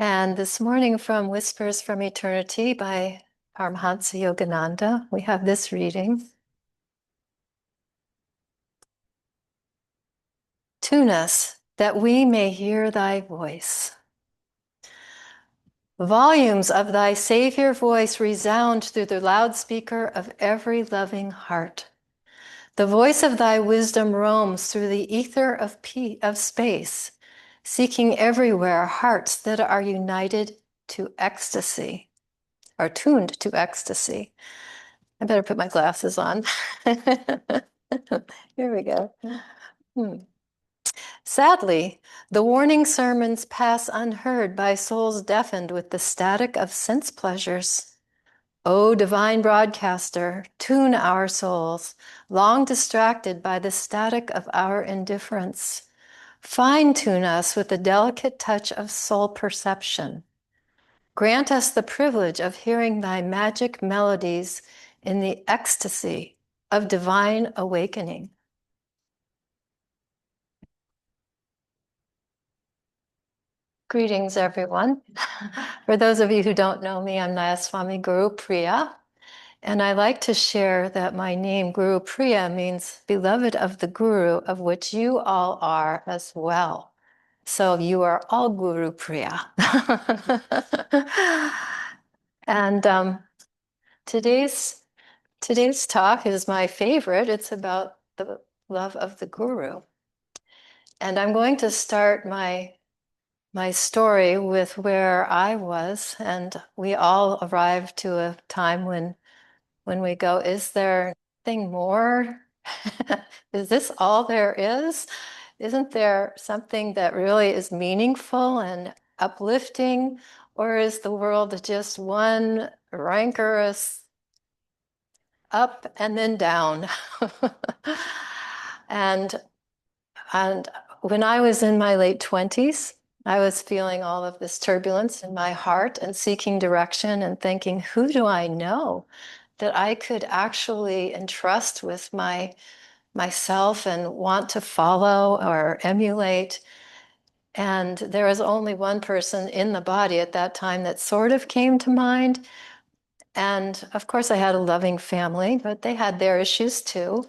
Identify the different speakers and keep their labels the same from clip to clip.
Speaker 1: And this morning from Whispers from Eternity by Paramhansa Yogananda, we have this reading. Tune us that we may hear thy voice. Volumes of thy Savior voice resound through the loudspeaker of every loving heart. The voice of thy wisdom roams through the ether of space, seeking everywhere hearts that are united to ecstasy, are tuned to ecstasy. I better put my glasses on. Here we go. Sadly, the warning sermons pass unheard by souls deafened with the static of sense pleasures. O divine broadcaster, tune our souls, long distracted by the static of our indifference. Fine-tune us with the delicate touch of soul perception. Grant us the privilege of hearing thy magic melodies in the ecstasy of divine awakening. Greetings, everyone. For those of you who don't know me, I'm Nayaswami Gurupriya, and I like to share that my name, Gurupriya, means beloved of the Guru, of which you all are as well. So you are all Gurupriya. And today's talk is my favorite. It's about the love of the Guru. And I'm going to start my story with where I was, and we all arrived to a time when we go, is there anything more? Is this all there is? Isn't there something that really is meaningful and uplifting? Or is the world just one rancorous up and then down? and when I was in my late 20s, I was feeling all of this turbulence in my heart and seeking direction and thinking, who do I know that I could actually entrust with myself and want to follow or emulate? And there was only one person in the body at that time that sort of came to mind. And of course, I had a loving family, but they had their issues too.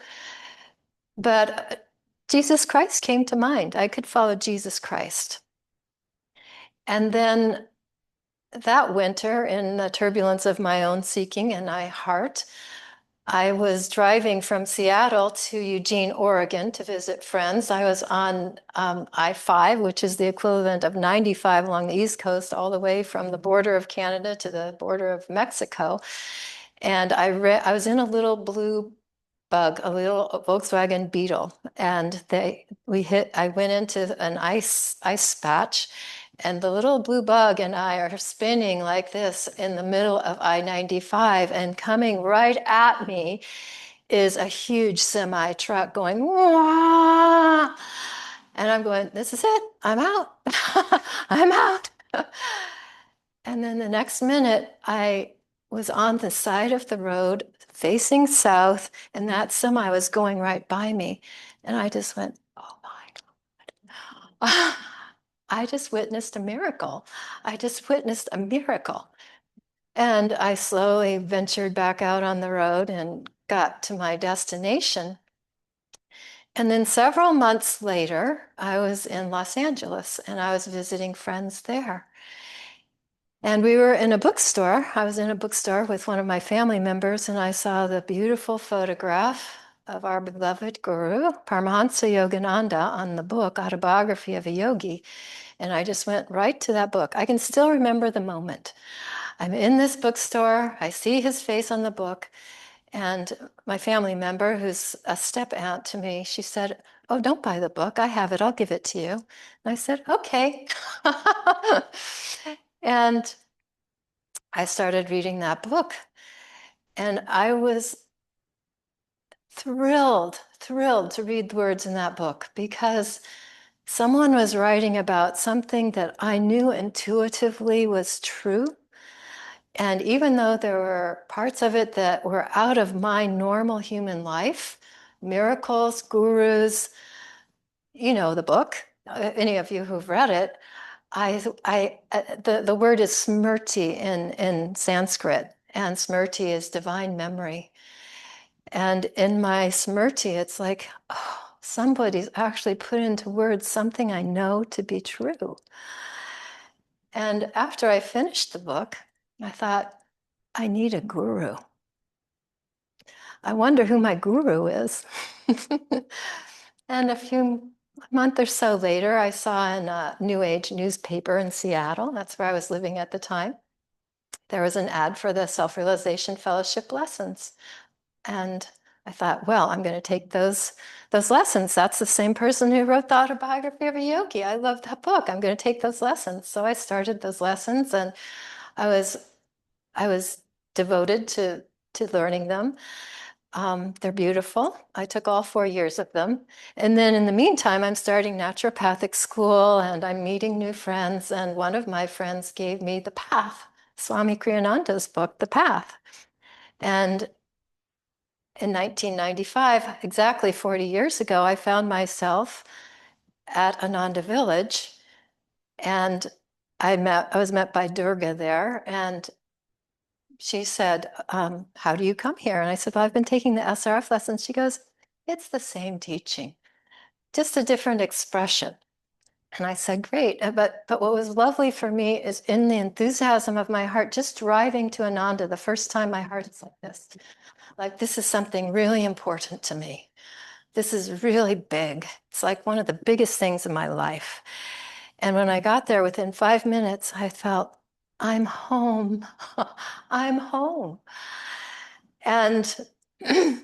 Speaker 1: But Jesus Christ came to mind. I could follow Jesus Christ. And then that winter, in the turbulence of my own seeking and my heart, I was driving from Seattle to Eugene, Oregon to visit friends. I was on I-5, which is the equivalent of 95 along the East Coast, all the way from the border of Canada to the border of Mexico. And I was in a little blue bug, a little Volkswagen Beetle, and I went into an ice patch, and the little blue bug and I are spinning like this in the middle of I-95, and coming right at me is a huge semi truck going, wah! And I'm going, this is it, I'm out, I'm out. And then the next minute, I was on the side of the road facing south, and that semi was going right by me. And I just went, oh my God. I just witnessed a miracle. I just witnessed a miracle. And I slowly ventured back out on the road and got to my destination. And then several months later, I was in Los Angeles and I was visiting friends there. And we were in a bookstore. I was in a bookstore with one of my family members, and I saw the beautiful photograph of our beloved Guru, Paramhansa Yogananda, on the book, Autobiography of a Yogi. And I just went right to that book. I can still remember the moment. I'm in this bookstore, I see his face on the book, and my family member, who's a step aunt to me, she said, oh, don't buy the book. I have it. I'll give it to you. And I said, okay. And I started reading that book, and I was thrilled to read the words in that book, because someone was writing about something that I knew intuitively was true. And even though there were parts of it that were out of my normal human life, miracles, gurus, you know the book, any of you who've read it, the word is smrti in Sanskrit, and smrti is divine memory. And in my smrti, it's like, oh, somebody's actually put into words something I know to be true. And after I finished the book, I thought, I need a guru. I wonder who my guru is. And a month or so later, I saw in a New Age newspaper in Seattle, that's where I was living at the time, there was an ad for the Self-Realization Fellowship lessons. And I thought, well, I'm going to take those lessons. That's the same person who wrote the Autobiography of a Yogi. I love that book. I'm going to take those lessons. So I started those lessons, and I was devoted to learning them. They're beautiful. I took all 4 years of them. And then in the meantime, I'm starting naturopathic school and I'm meeting new friends. And one of my friends gave me The Path, Swami Kriyananda's book, The Path. And in 1995, exactly 40 years ago, I found myself at Ananda village, and I was met by Durga there, and she said, how do you come here? And I said, well, I've been taking the SRF lessons. She goes, it's the same teaching, just a different expression. And I said, great. But what was lovely for me is in the enthusiasm of my heart, just driving to Ananda, the first time my heart is like this is something really important to me. This is really big. It's like one of the biggest things in my life. And when I got there, within 5 minutes, I felt, I'm home. I'm home. And the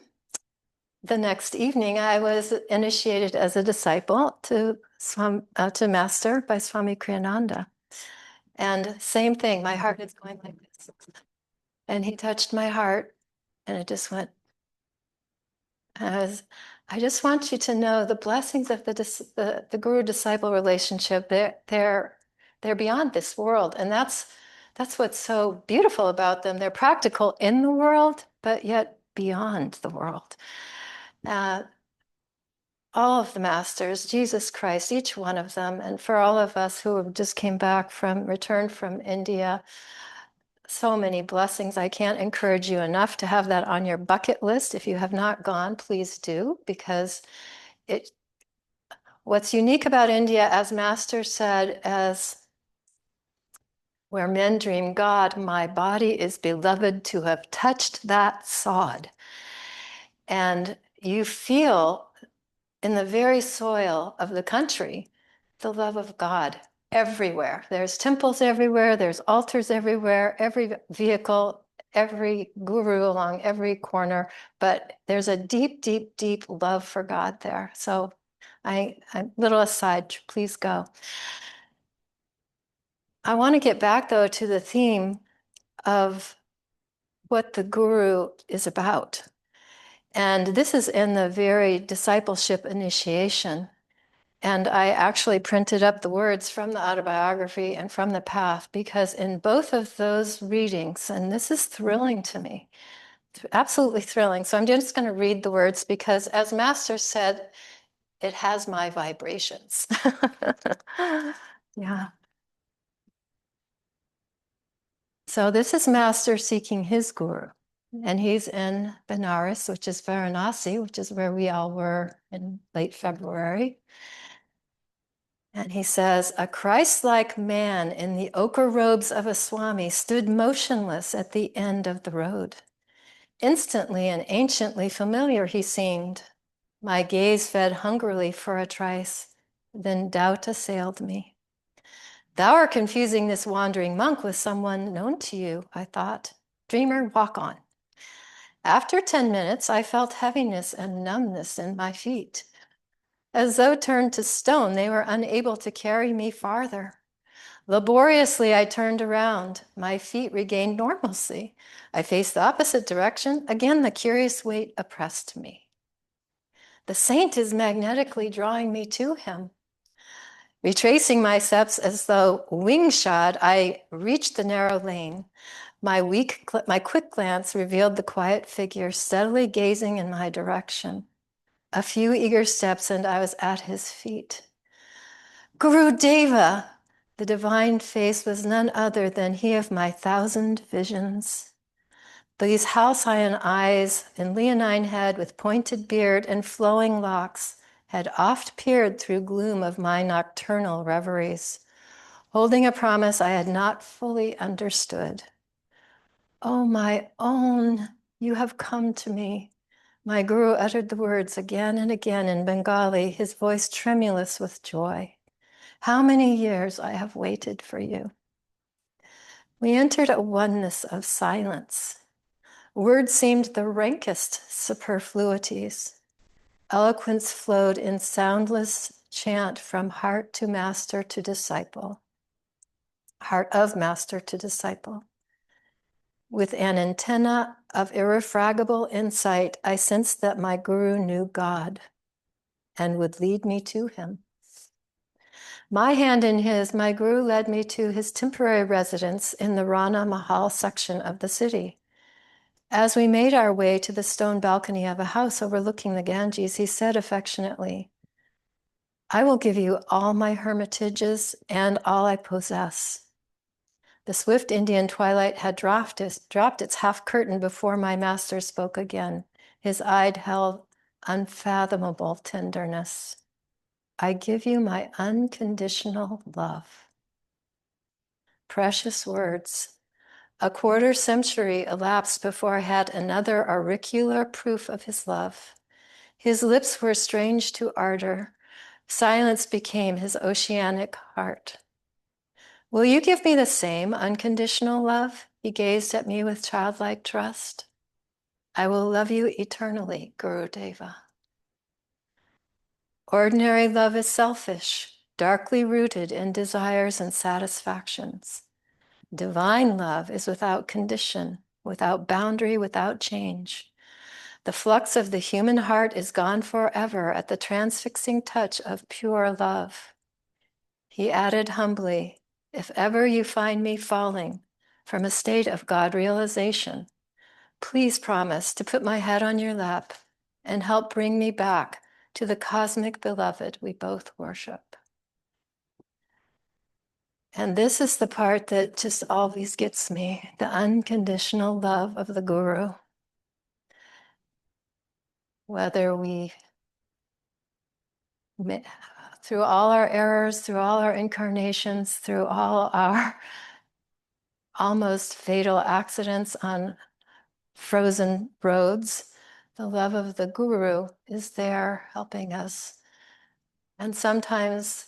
Speaker 1: next evening, I was initiated as a disciple to Master by Swami Kriyananda. And same thing, my heart is going like this. And he touched my heart, and it just went, I just want you to know the blessings of the guru-disciple relationship, they're beyond this world. And that's what's so beautiful about them. They're practical in the world, but yet beyond the world. All of the masters, Jesus Christ, each one of them, and for all of us who just returned from India, so many blessings. I can't encourage you enough to have that on your bucket list. If you have not gone, please do, because what's unique about India, as Master said, as where men dream God, my body is beloved to have touched that sod. And you feel in the very soil of the country the love of God everywhere. There's temples everywhere, there's altars everywhere, every vehicle, every guru along every corner, but there's a deep, deep, deep love for God there. So a little aside, please go. I want to get back though to the theme of what the guru is about. And this is in the very discipleship initiation. And I actually printed up the words from the autobiography and from the path, because in both of those readings, and this is thrilling to me, absolutely thrilling. So I'm just going to read the words because, as Master said, it has my vibrations. Yeah. So this is Master seeking his guru. And he's in Benares, which is Varanasi, which is where we all were in late February. And he says, a Christ-like man in the ochre robes of a Swami stood motionless at the end of the road. Instantly and anciently familiar he seemed. My gaze fed hungrily for a trice, then doubt assailed me. Thou art confusing this wandering monk with someone known to you, I thought. Dreamer, walk on. After 10 minutes, I felt heaviness and numbness in my feet. As though turned to stone, they were unable to carry me farther. Laboriously, I turned around. My feet regained normalcy. I faced the opposite direction. Again, the curious weight oppressed me. The saint is magnetically drawing me to him. Retracing my steps as though wing-shod, I reached the narrow lane. My quick glance revealed the quiet figure steadily gazing in my direction. A few eager steps and I was at his feet. Guru Deva, The divine face was none other than he of my 1,000 visions. These halcyon eyes and leonine head with pointed beard and flowing locks had oft peered through gloom of my nocturnal reveries, holding a promise I had not fully understood. Oh, my own, you have come to me. My guru uttered the words again and again in Bengali, his voice tremulous with joy. How many years I have waited for you. We entered a oneness of silence. Words seemed the rankest superfluities. Eloquence flowed in soundless chant from heart to master to disciple, heart of master to disciple. With an antenna of irrefragable insight, I sensed that my guru knew God and would lead me to him. My hand in his, my guru led me to his temporary residence in the Rana Mahal section of the city. As we made our way to the stone balcony of a house overlooking the Ganges, he said affectionately, I will give you all my hermitages and all I possess. The swift Indian twilight had dropped its half curtain before my master spoke again. His eye held unfathomable tenderness. I give you my unconditional love. Precious words. A quarter century elapsed before I had another auricular proof of his love. His lips were strange to ardor. Silence became his oceanic heart. Will you give me the same unconditional love? He gazed at me with childlike trust. I will love you eternally, Guru Deva. Ordinary love is selfish, darkly rooted in desires and satisfactions. Divine love is without condition, without boundary, without change. The flux of the human heart is gone forever at the transfixing touch of pure love. He added humbly, if ever you find me falling from a state of God realization, please promise to put my head on your lap and help bring me back to the cosmic beloved we both worship. And this is the part that just always gets me, the unconditional love of the Guru. Whether we, through all our errors, through all our incarnations, through all our almost fatal accidents on frozen roads, the love of the Guru is there helping us. And sometimes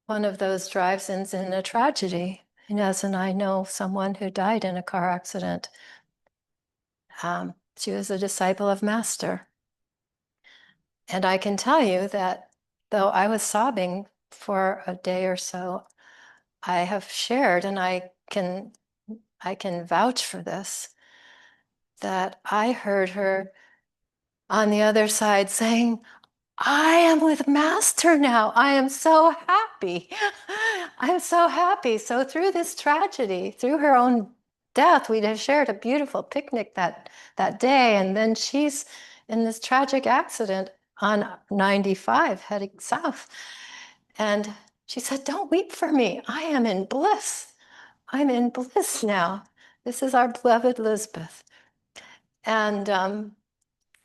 Speaker 1: one of those drives ends in a tragedy. Inez and I know someone who died in a car accident. She was a disciple of Master. And I can tell you that though I was sobbing for a day or so, I have shared, and I can vouch for this, that I heard her on the other side saying, I am with Master now. I am so happy. I'm so happy. So through this tragedy, through her own death, we have shared a beautiful picnic that day. And then she's in this tragic accident on 95 heading south. And she said, don't weep for me. I am in bliss. I'm in bliss now. This is our beloved Lisbeth. And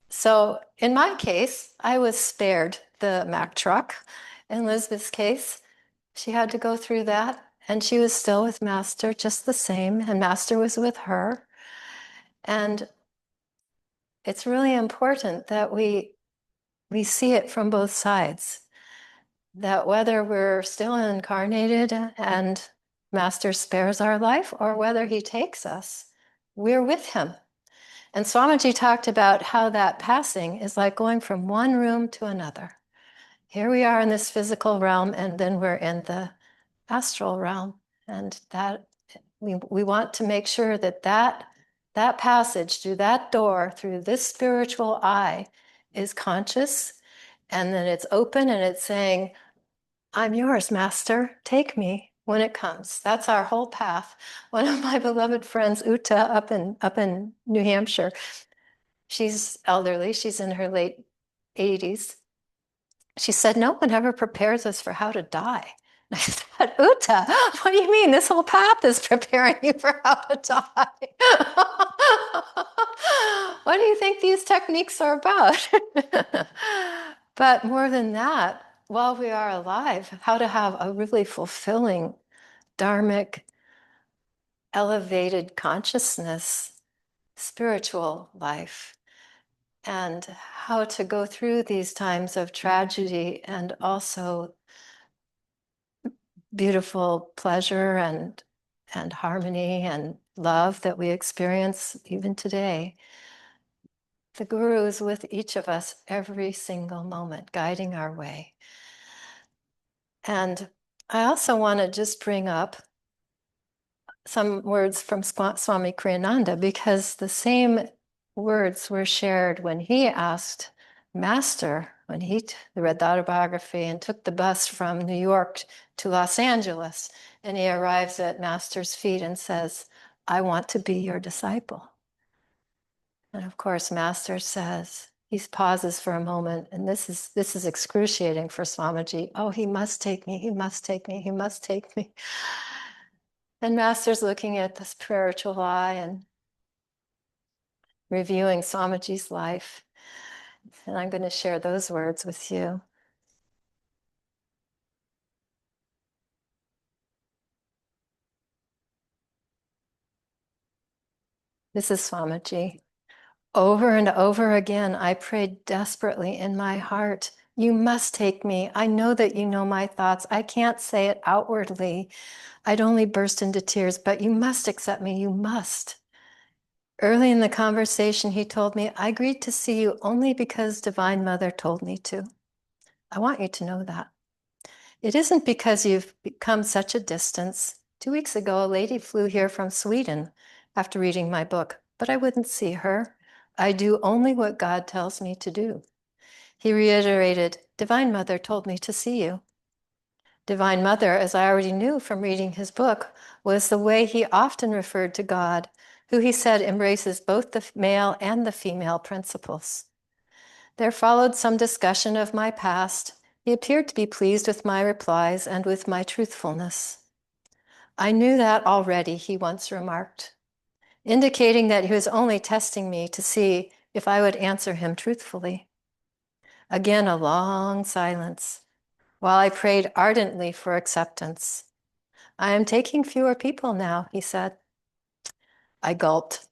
Speaker 1: so in my case, I was spared the Mack truck. In Lisbeth's case, she had to go through that, and she was still with Master just the same, and Master was with her. And it's really important that we see it from both sides, that whether we're still incarnated and Master spares our life, or whether he takes us, we're with him. And Swamiji talked about how that passing is like going from one room to another. Here we are in this physical realm, and then we're in the astral realm. And that we want to make sure that that passage through that door, through this spiritual eye, is conscious, and then it's open and it's saying, I'm yours, Master, take me when it comes. That's our whole path. One of my beloved friends, Uta, up in New Hampshire, she's elderly, she's in her late 80s. She said, no one ever prepares us for how to die. I said, Uta, what do you mean? This whole path is preparing you for how to die. What do you think these techniques are about? But more than that, while we are alive, how to have a really fulfilling, dharmic, elevated consciousness, spiritual life, and how to go through these times of tragedy and also beautiful pleasure and harmony and love that we experience even today. The Guru is with each of us every single moment, guiding our way. And I also want to just bring up some words from Swami Kriyananda, because the same words were shared when he asked Master, when he read the autobiography and took the bus from New York to Los Angeles, and he arrives at Master's feet and says, I want to be your disciple. And of course, Master says, he pauses for a moment, and this is excruciating for Swamiji. Oh, he must take me, he must take me, he must take me. And Master's looking at the spiritual eye and reviewing Swamiji's life. And I'm going to share those words with you. This is Swamiji. Over and over again, I prayed desperately in my heart, you must take me. I know that you know my thoughts. I can't say it outwardly. I'd only burst into tears, but you must accept me. You must. Early in the conversation, he told me, I agreed to see you only because Divine Mother told me to. I want you to know that. It isn't because you've come such a distance. 2 weeks ago, a lady flew here from Sweden after reading my book, but I wouldn't see her. I do only what God tells me to do. He reiterated, Divine Mother told me to see you. Divine Mother, as I already knew from reading his book, was the way he often referred to God, who he said embraces both the male and the female principles. There followed some discussion of my past. He appeared to be pleased with my replies and with my truthfulness. I knew that already, he once remarked, indicating that he was only testing me to see if I would answer him truthfully. Again, a long silence, while I prayed ardently for acceptance. I am taking fewer people now, he said. I gulped.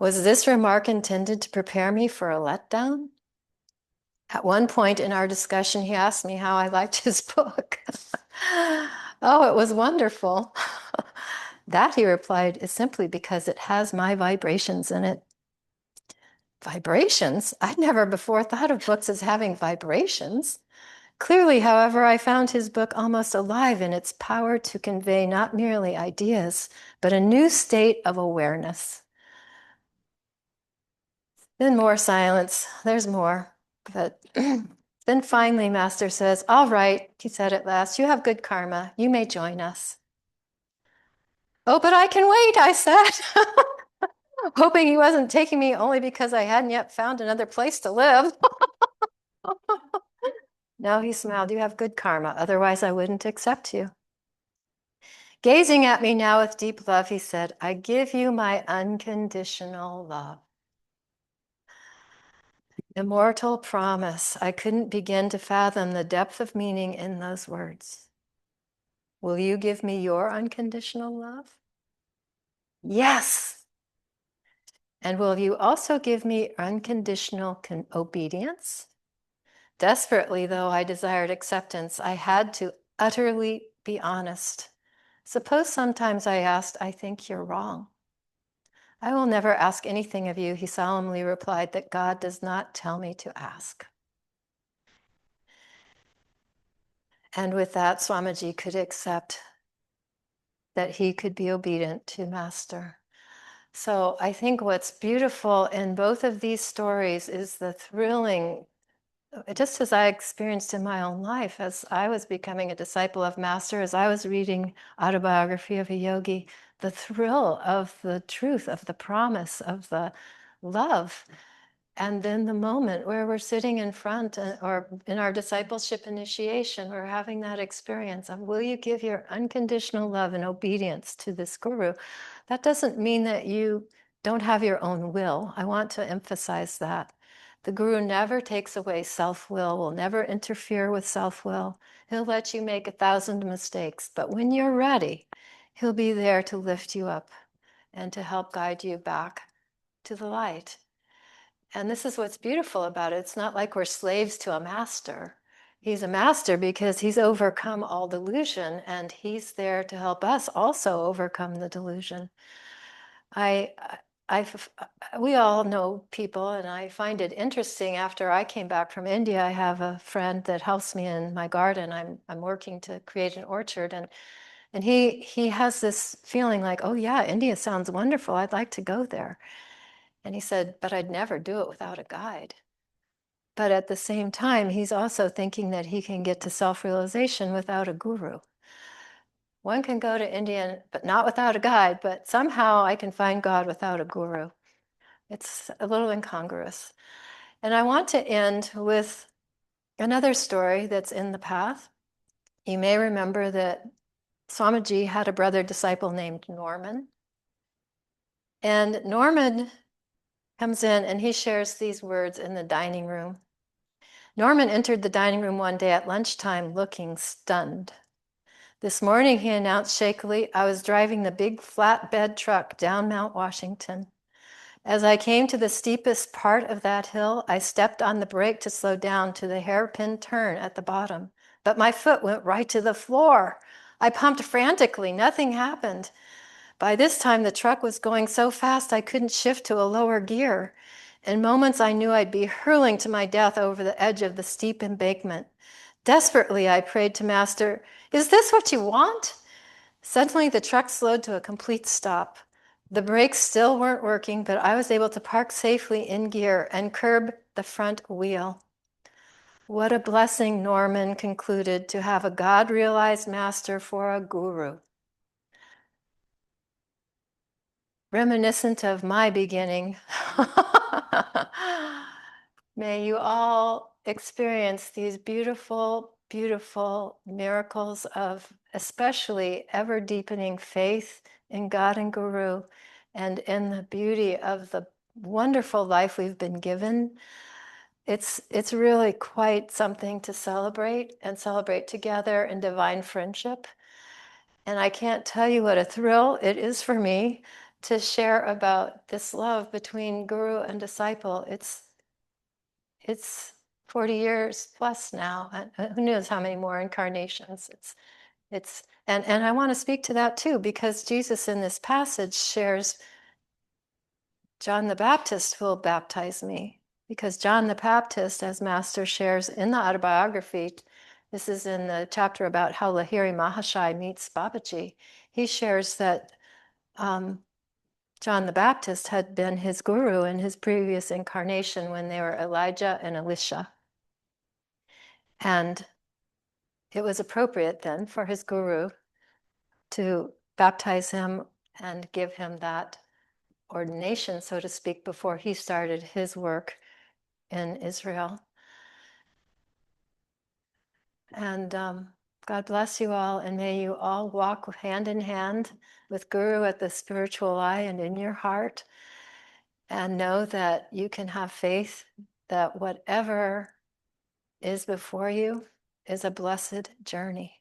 Speaker 1: Was this remark intended to prepare me for a letdown? At one point in our discussion, he asked me how I liked his book. Oh, it was wonderful. That, he replied, is simply because it has my vibrations in it. Vibrations? I'd never before thought of books as having vibrations. Clearly, however, I found his book almost alive in its power to convey not merely ideas, but a new state of awareness. Then more silence. There's more. But then finally, Master says, all right, he said at last, you have good karma. You may join us. Oh, but I can wait, I said, hoping he wasn't taking me only because I hadn't yet found another place to live. No, he smiled, you have good karma. Otherwise, I wouldn't accept you. Gazing at me now with deep love, he said, I give you my unconditional love. Immortal promise. I couldn't begin to fathom the depth of meaning in those words. Will you give me your unconditional love? Yes. And will you also give me unconditional obedience? Desperately, though I desired acceptance, I had to utterly be honest. Suppose sometimes I asked, I think you're wrong. I will never ask anything of you, he solemnly replied, that God does not tell me to ask. And with that, Swamiji could accept that he could be obedient to Master. So I think what's beautiful in both of these stories is the thrilling, just as I experienced in my own life, as I was becoming a disciple of Master, as I was reading Autobiography of a Yogi, the thrill of the truth, of the promise, of the love. And then the moment where we're sitting in front or in our discipleship initiation, we're having that experience of, will you give your unconditional love and obedience to this guru? That doesn't mean that you don't have your own will. I want to emphasize that. The guru never takes away self-will, will never interfere with self-will. He'll let you make 1,000 mistakes, but when you're ready, he'll be there to lift you up and to help guide you back to the light. And this is what's beautiful about it. It's not like we're slaves to a master. He's a master because he's overcome all delusion, and he's there to help us also overcome the delusion. I, we all know people, and I find it interesting. After I came back from India, I have a friend that helps me in my garden. I'm working to create an orchard, and he has this feeling like, oh yeah, India sounds wonderful. I'd like to go there. And he said, but I'd never do it without a guide. But at the same time, he's also thinking that he can get to self-realization without a guru. One can go to India, but not without a guide, but somehow I can find God without a guru. It's a little incongruous. And I want to end with another story that's in the path. You may remember that Swamiji had a brother disciple named Norman. And Norman comes in and he shares these words in the dining room. Norman entered the dining room one day at lunchtime looking stunned. This morning, he announced shakily, I was driving the big flatbed truck down Mount Washington. As I came to the steepest part of that hill, I stepped on the brake to slow down to the hairpin turn at the bottom, but my foot went right to the floor. I pumped frantically, nothing happened. By this time, the truck was going so fast I couldn't shift to a lower gear. In moments, I knew I'd be hurling to my death over the edge of the steep embankment. Desperately, I prayed to Master, is this what you want? Suddenly, the truck slowed to a complete stop. The brakes still weren't working, but I was able to park safely in gear and curb the front wheel. What a blessing, Norman concluded, to have a God-realized master for a guru. Reminiscent of my beginning. May you all experience these beautiful, beautiful miracles of especially ever-deepening faith in God and Guru and in the beauty of the wonderful life we've been given. It's really quite something to celebrate and celebrate together in divine friendship. And I can't tell you what a thrill it is for me to share about this love between guru and disciple. It's 40 years plus now, and who knows how many more incarnations. And I want to speak to that too, because Jesus in this passage shares John the Baptist will baptize me, because John the Baptist, as Master shares in the autobiography, this is in the chapter about how Lahiri Mahashai meets Babaji. He shares that John the Baptist had been his guru in his previous incarnation when they were Elijah and Elisha. And it was appropriate then for his guru to baptize him and give him that ordination, so to speak, before he started his work in Israel. And God bless you all, and may you all walk hand in hand with Guru at the spiritual eye and in your heart, and know that you can have faith that whatever is before you is a blessed journey.